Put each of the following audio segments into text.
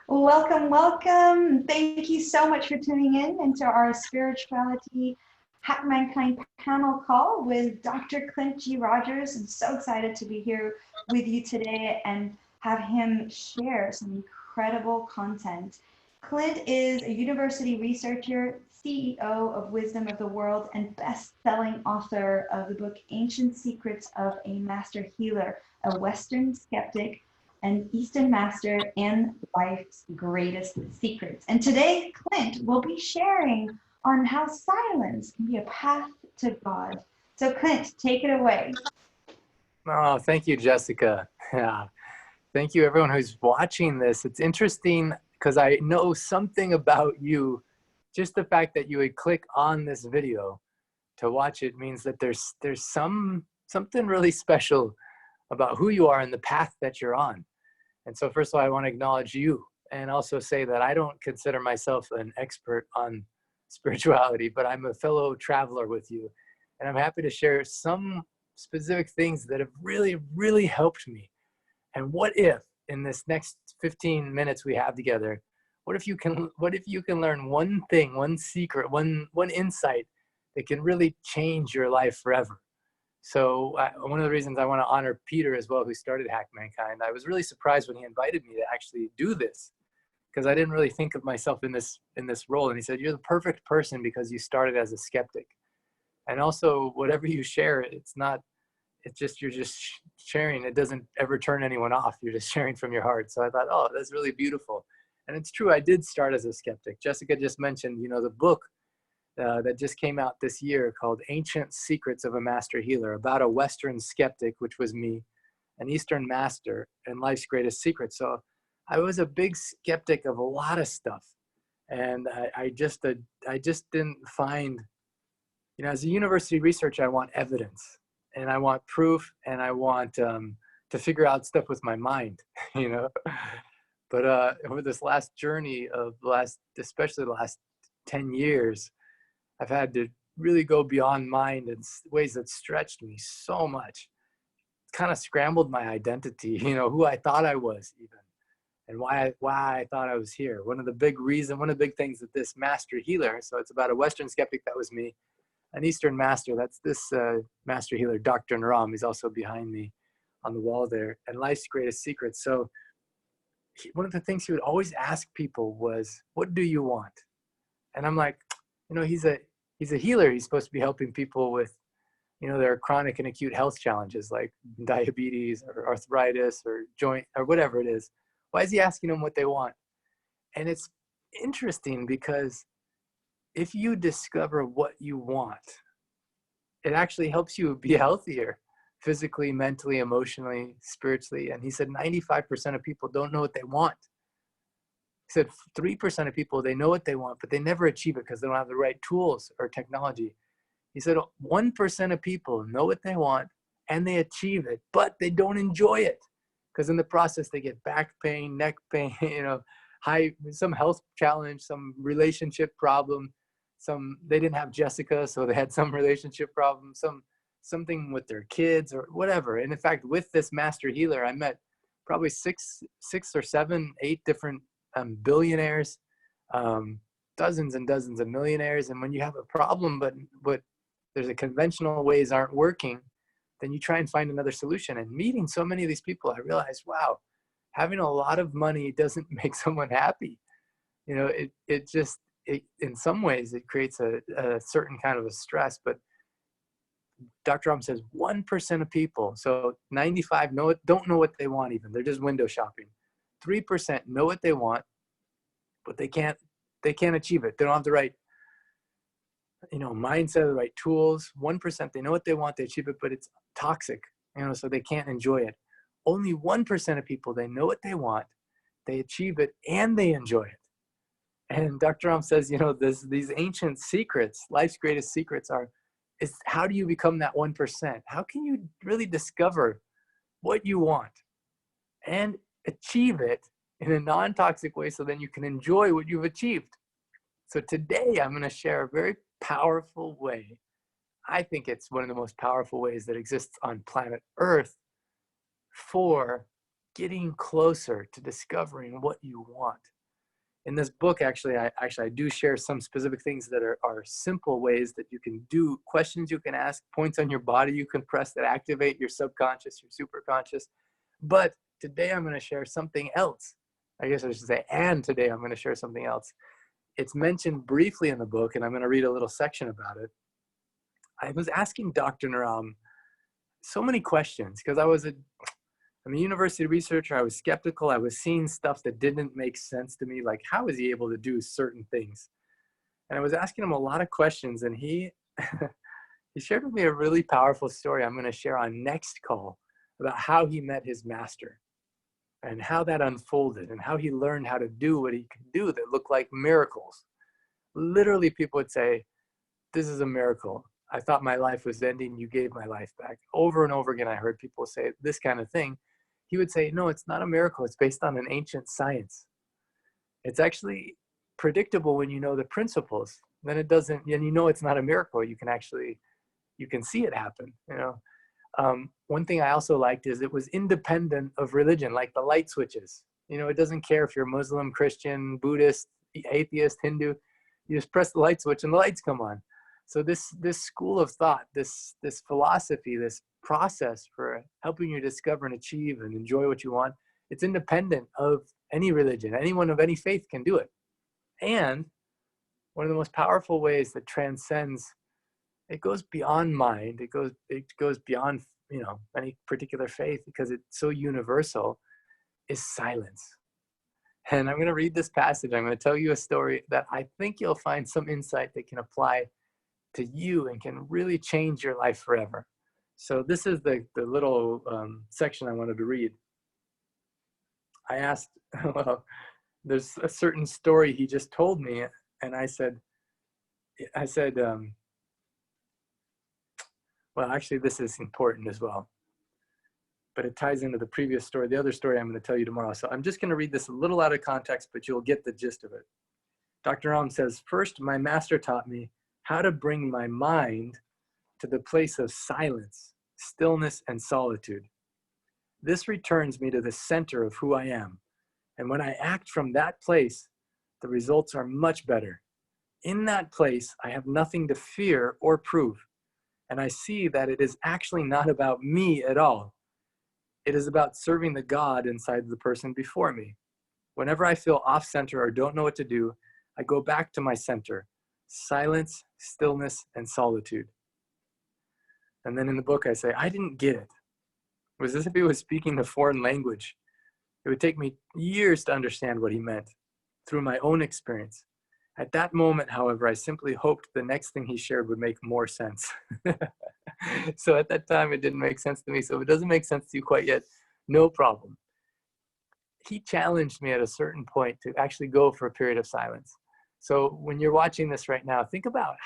Welcome, welcome. Thank you so much for tuning in into our Spirituality Hack Mankind panel call with Dr. Clint G. Rogers. I'm so excited to be here with you today and have him share some incredible content. Clint is a university researcher, CEO of Wisdom of the World, and best-selling author of the book Ancient Secrets of a Master Healer, a Western Skeptic, an Eastern Master, and life's greatest secrets. And today, Clint will be sharing on how silence can be a path to God. So, Clint, take it away. Oh, thank you, Jessica. Yeah. Thank you, everyone who's watching this. It's interesting because I know something about you. Just the fact that you would click on this video to watch it means that there's something really special about who you are and the path that you're on. And so first of all, I want to acknowledge you and also say that I don't consider myself an expert on spirituality, but I'm a fellow traveler with you. And I'm happy to share some specific things that have really, really helped me. And what if in this next 15 minutes we have together, what if you can learn one thing, one secret, one insight that can really change your life forever? So one of the reasons I want to honor Peter as well, who started Hack Mankind, I was really surprised when he invited me to actually do this, because I didn't really think of myself in this role. And he said, "You're the perfect person because you started as a skeptic." And also, whatever you share, you're just sharing. It doesn't ever turn anyone off. You're just sharing from your heart. So I thought, oh, that's really beautiful. And it's true, I did start as a skeptic. Jessica just mentioned, the book that just came out this year called Ancient Secrets of a Master Healer, about a Western skeptic, which was me, an Eastern master, and life's greatest secret. So I was a big skeptic of a lot of stuff. And I just didn't find, as a university researcher, I want evidence and I want proof and I want to figure out stuff with my mind, But over this last journey of especially the last 10 years, I've had to really go beyond mind in ways that stretched me so much. It's kind of scrambled my identity, who I thought I was even, and why I thought I was here. One of the big things that this master healer, so it's about a Western skeptic, that was me, an Eastern master, that's this master healer, Dr. Naram. He's also behind me on the wall there, and life's greatest secrets. So one of the things he would always ask people was, "What do you want?" And I'm like, he's a healer. He's supposed to be helping people with, their chronic and acute health challenges like diabetes or arthritis or joint or whatever it is. Why is he asking them what they want? And it's interesting because if you discover what you want, it actually helps you be healthier physically, mentally, emotionally, spiritually. And he said 95% of people don't know what they want. He said 3% of people, they know what they want, but they never achieve it because they don't have the right tools or technology. He said 1% of people know what they want and they achieve it, but they don't enjoy it because in the process they get back pain, neck pain, some health challenge, some relationship problem, they didn't have Jessica, so they had some relationship problem, something with their kids or whatever. And in fact, with this master healer, I met probably six or seven, 8 different billionaires, dozens and dozens of millionaires. And when you have a problem, but there's a conventional ways aren't working, then you try and find another solution. And meeting so many of these people, I realized, wow, having a lot of money doesn't make someone happy. In some ways it creates a certain kind of a stress. But Dr. Ram says 1% of people, so 95 don't know what they want even. They're just window shopping. 3% know what they want, but they can't achieve it. They don't have the right, mindset, the right tools. 1%, they know what they want, they achieve it, but it's toxic, so they can't enjoy it. Only 1% of people, they know what they want, they achieve it, and they enjoy it. And Dr. Ram says, these ancient secrets, life's greatest secrets is how do you become that 1%? How can you really discover what you want and achieve it in a non-toxic way so then you can enjoy what you've achieved? So today I'm going to share a very powerful way. I think it's one of the most powerful ways that exists on planet Earth for getting closer to discovering what you want. In this book, I do share some specific things that are simple ways that you can do, questions you can ask, points on your body you can press that activate your subconscious, your superconscious. But today I'm going to share something else. I guess I should say, and today I'm going to share something else. It's mentioned briefly in the book, and I'm going to read a little section about it. I was asking Dr. Naram so many questions because I'm a university researcher. I was skeptical. I was seeing stuff that didn't make sense to me. Like, how is he able to do certain things? And I was asking him a lot of questions, and he he shared with me a really powerful story I'm going to share on next call about how he met his master and how that unfolded and how he learned how to do what he could do that looked like miracles. Literally, people would say, "This is a miracle. I thought my life was ending. You gave my life back." Over and over again, I heard people say this kind of thing. He would say, "No, it's not a miracle. It's based on an ancient science. It's actually predictable when you know the principles. Then it doesn't, and you know it's not a miracle. You can see it happen, you know." One thing I also liked is it was independent of religion, like the light switches. You know, it doesn't care if you're Muslim, Christian, Buddhist, atheist, Hindu. You just press the light switch and the lights come on. So this school of thought, this philosophy, this process for helping you discover and achieve and enjoy what you want, it's independent of any religion. Anyone of any faith can do it. And one of the most powerful ways that transcends, it goes beyond mind, it goes beyond, you know, any particular faith, because it's so universal, is silence. And I'm going to read this passage. I'm going to tell you a story that I think you'll find some insight that can apply to you and can really change your life forever. So this is the little section I wanted to read. I asked, well, there's a certain story he just told me, and I said, well, actually, this is important as well, but it ties into the previous story, the other story I'm going to tell you tomorrow. So I'm just going to read this a little out of context, but you'll get the gist of it. Dr. Ram says, "First, my master taught me how to bring my mind to the place of silence, stillness, and solitude. This returns me to the center of who I am. And when I act from that place, the results are much better. In that place, I have nothing to fear or prove. And I see that it is actually not about me at all. It is about serving the God inside the person before me. Whenever I feel off center or don't know what to do, I go back to my center, silence, stillness, and solitude." And then in the book, I say, I didn't get it. It was as if he was speaking a foreign language. It would take me years to understand what he meant through my own experience. At that moment, however, I simply hoped the next thing he shared would make more sense. So at that time, it didn't make sense to me. So if it doesn't make sense to you quite yet, no problem. He challenged me at a certain point to actually go for a period of silence. So when you're watching this right now, think about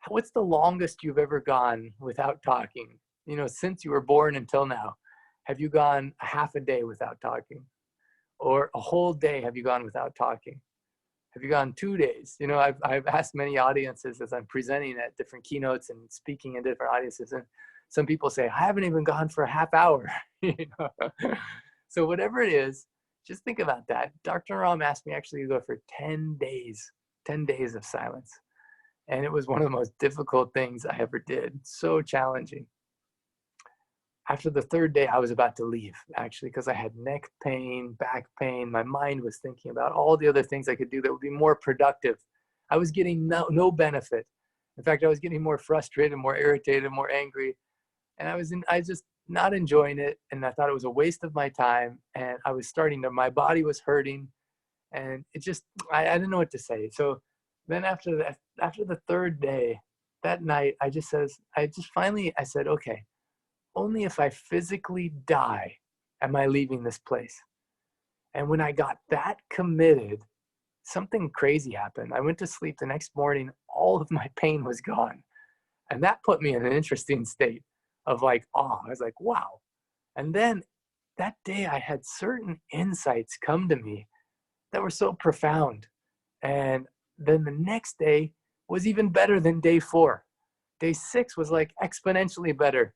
what's the longest you've ever gone without talking? You know, since you were born until now, have you gone a half a day without talking? Or a whole day have you gone without talking? Have you gone 2 days? You know, I've asked many audiences as I'm presenting at different keynotes and speaking in different audiences, and some people say, I haven't even gone for a half hour. You know? So whatever it is, just think about that. Dr. Ram asked me actually to go for 10 days of silence. And it was one of the most difficult things I ever did. So challenging. After the third day, I was about to leave, actually, because I had neck pain, back pain. My mind was thinking about all the other things I could do that would be more productive. I was getting no benefit. In fact, I was getting more frustrated, more irritated, more angry. And I was just not enjoying it. And I thought it was a waste of my time. And I was my body was hurting. And it just, I didn't know what to say. So then after the third day, that night, I said, okay, only if I physically die am I leaving this place. And when I got that committed, something crazy happened. I went to sleep the next morning, all of my pain was gone. And that put me in an interesting state of like awe. I was like, wow. And then that day I had certain insights come to me that were so profound. And then the next day was even better than day 4. Day 6 was like exponentially better.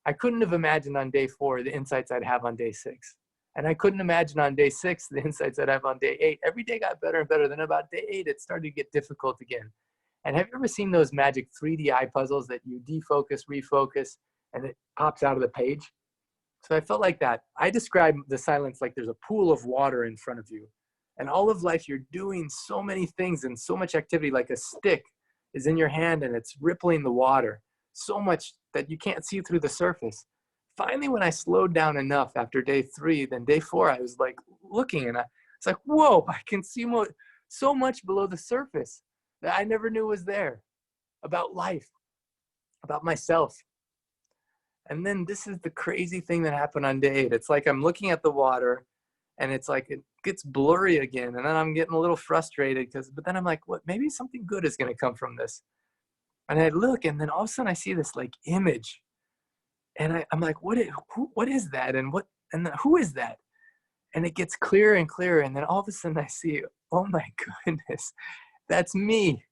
I couldn't have imagined on day 4 the insights I'd have on day 6. And I couldn't imagine on day 6, the insights I'd have on day 8. Every day got better and better. Then about day 8, it started to get difficult again. And have you ever seen those magic 3D eye puzzles that you defocus, refocus, and it pops out of the page? So I felt like that. I describe the silence like there's a pool of water in front of you. And all of life, you're doing so many things and so much activity, like a stick is in your hand and it's rippling the water so much that you can't see through the surface. Finally, when I slowed down enough after day 3, then day 4, I was like looking and it's like, whoa, I can see so much below the surface that I never knew was there about life, about myself. And then this is the crazy thing that happened on day 8. It's like I'm looking at the water and it's like it gets blurry again. And then I'm getting a little frustrated but then I'm like, what? Maybe something good is going to come from this. And I look and then all of a sudden I see this like image. And I'm like, what is that? And who is that? And it gets clearer and clearer. And then all of a sudden I see, oh my goodness, that's me.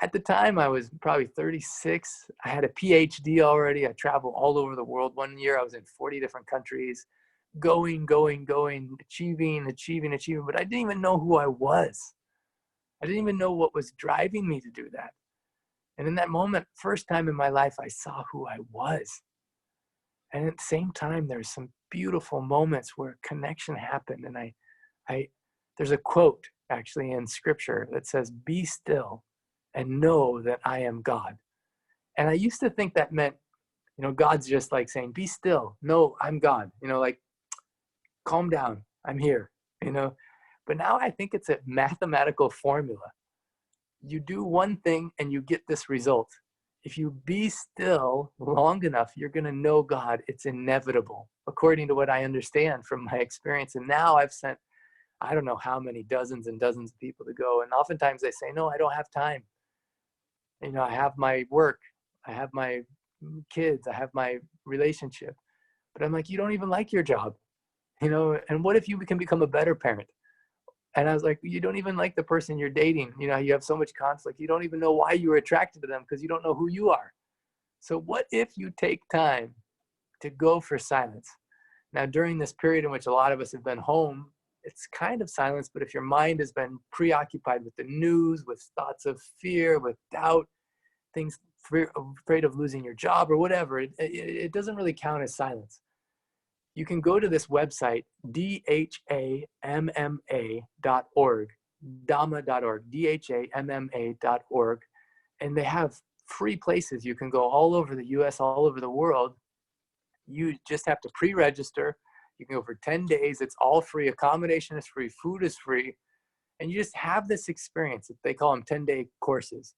At the time, I was probably 36. I had a PhD already. I traveled all over the world. One year, I was in 40 different countries, going, achieving. But I didn't even know who I was. I didn't even know what was driving me to do that. And in that moment, first time in my life, I saw who I was. And at the same time, there's some beautiful moments where connection happened. And there's a quote actually in scripture that says, "Be still and know that I am God." And I used to think that meant, God's just like saying, be still. No, I'm God. Like, calm down. I'm here, But now I think it's a mathematical formula. You do one thing and you get this result. If you be still long enough, you're going to know God. It's inevitable, according to what I understand from my experience. And now I've sent, I don't know how many dozens and dozens of people to go. And oftentimes they say, no, I don't have time. I have my work, I have my kids, I have my relationship. But I'm like, you don't even like your job, and what if you can become a better parent? And I was like, you don't even like the person you're dating. You have so much conflict. You don't even know why you were attracted to them because you don't know who you are. So what if you take time to go for silence? Now, during this period in which a lot of us have been home, it's kind of silence, but if your mind has been preoccupied with the news, with thoughts of fear, with doubt, things, afraid of losing your job or whatever, it doesn't really count as silence. You can go to this website, dhamma.org, dhamma.org, dhamma.org, and they have free places. You can go all over the US, all over the world. You just have to pre-register. You can go for 10 days. It's all free. Accommodation is free. Food is free. And you just have this experience. They call them 10-day courses.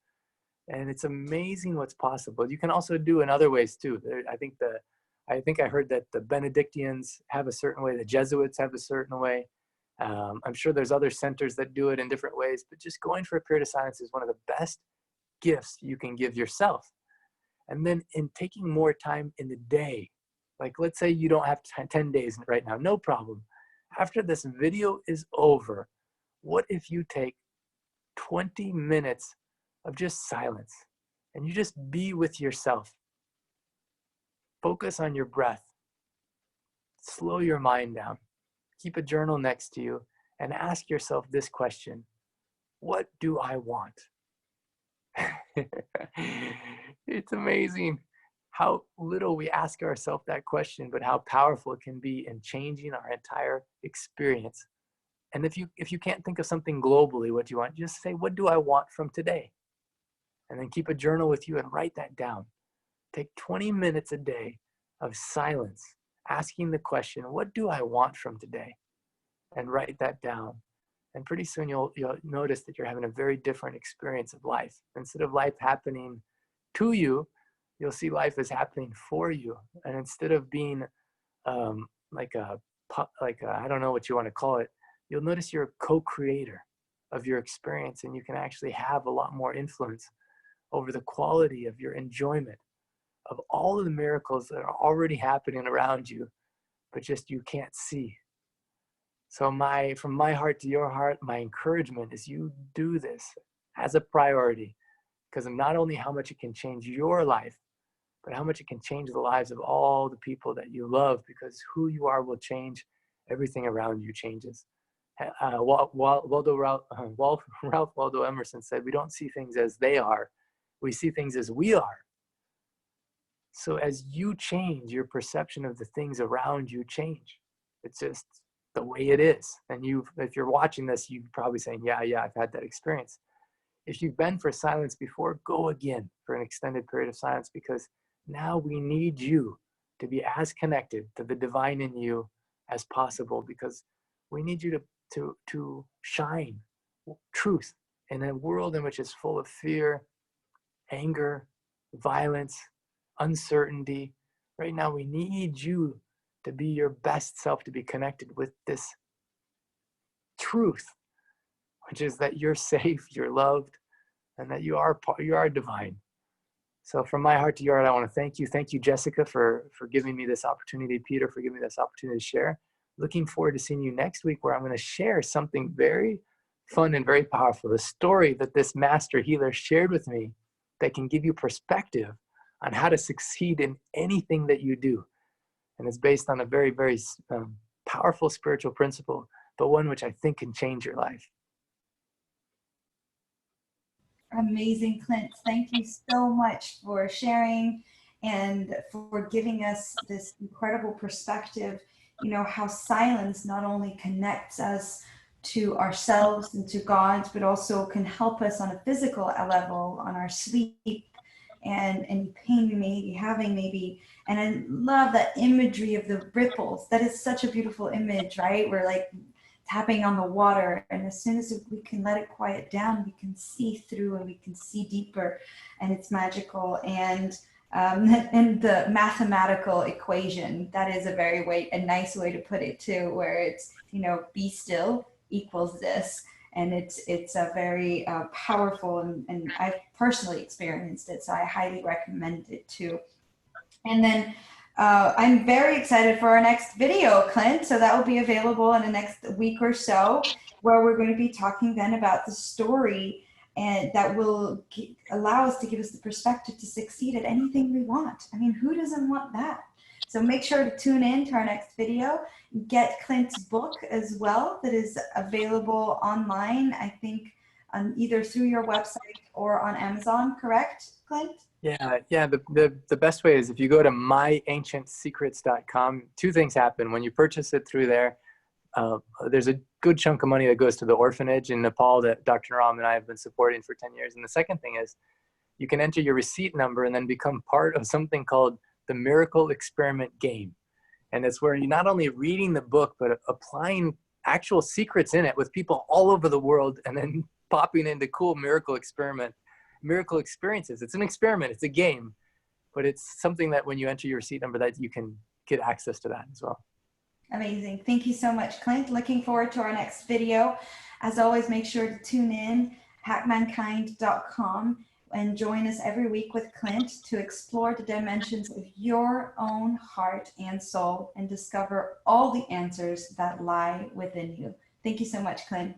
And it's amazing what's possible. You can also do in other ways too. I think I heard that the Benedictines have a certain way. The Jesuits have a certain way. I'm sure there's other centers that do it in different ways. But just going for a period of silence is one of the best gifts you can give yourself. And then in taking more time in the day, like let's say you don't have 10 days right now, no problem. After this video is over, what if you take 20 minutes of just silence and you just be with yourself? Focus on your breath. Slow your mind down. Keep a journal next to you and ask yourself this question: what do I want? It's amazing how little we ask ourselves that question, but how powerful it can be in changing our entire experience. And if you can't think of something globally, what do you want? Just say, what do I want from today? And then keep a journal with you and write that down. Take 20 minutes a day of silence, asking the question, what do I want from today? And write that down. And pretty soon you'll notice that you're having a very different experience of life. Instead of life happening to you, you'll see life is happening for you. And instead of being like a I don't know what you want to call it, you'll notice you're a co-creator of your experience, and you can actually have a lot more influence over the quality of your enjoyment of all of the miracles that are already happening around you, but just you can't see. So from my heart to your heart, my encouragement is you do this as a priority, because of not only how much it can change your life, but how much it can change the lives of all the people that you love, because who you are will change. Everything around you changes. Ralph Waldo Emerson said, we don't see things as they are, we see things as we are. So as you change, your perception of the things around you change. It's just the way it is. And if you're watching this, you're probably saying, yeah, I've had that experience. If you've been for silence before, go again for an extended period of silence, because now we need you to be as connected to the divine in you as possible, because we need you to shine truth in a world in which is full of fear, anger, violence, uncertainty. Right now, we need you to be your best self, to be connected with this truth, which is that you're safe, you're loved, and that you are divine. So from my heart to your heart, I want to thank you. Thank you, Jessica, for giving me this opportunity, Peter, for giving me this opportunity to share. Looking forward to seeing you next week, where I'm going to share something very fun and very powerful, the story that this master healer shared with me that can give you perspective on how to succeed in anything that you do. And it's based on a very, very powerful spiritual principle, but one which I think can change your life. Amazing, Clint. Thank you so much for sharing and for giving us this incredible perspective, you know, how silence not only connects us to ourselves and to God, but also can help us on a physical level, on our sleep and any pain we may be having maybe. And I love that imagery of the ripples. That is such a beautiful image, right? We're like tapping on the water, and as soon as we can let it quiet down, we can see through and we can see deeper, and it's magical. And the mathematical equation, that is a nice way to put it too, where it's, you know, be still equals this. And it's a very powerful, and I've personally experienced it, so I highly recommend it too. And then I'm very excited for our next video, Clint. So that will be available in the next week or so, where we're going to be talking then about the story, and that will allow us to give us the perspective to succeed at anything we want. I mean, who doesn't want that? So make sure to tune in to our next video. Get Clint's book as well, that is available online, I think, either through your website or on Amazon, correct, Clint? Yeah. The best way is if you go to myancientsecrets.com, two things happen. When you purchase it through there, there's a good chunk of money that goes to the orphanage in Nepal that Dr. Naram and I have been supporting for 10 years. And the second thing is you can enter your receipt number and then become part of something called the Miracle Experiment Game. And it's where you're not only reading the book, but applying actual secrets in it with people all over the world, and then popping into cool miracle experiences. It's an experiment, it's a game, but it's something that when you enter your receipt number, that you can get access to that as well. Amazing. Thank you so much, Clint. Looking forward to our next video. As always, make sure to tune in, hackmankind.com, and join us every week with Clint to explore the dimensions of your own heart and soul and discover all the answers that lie within you. Thank you so much, Clint.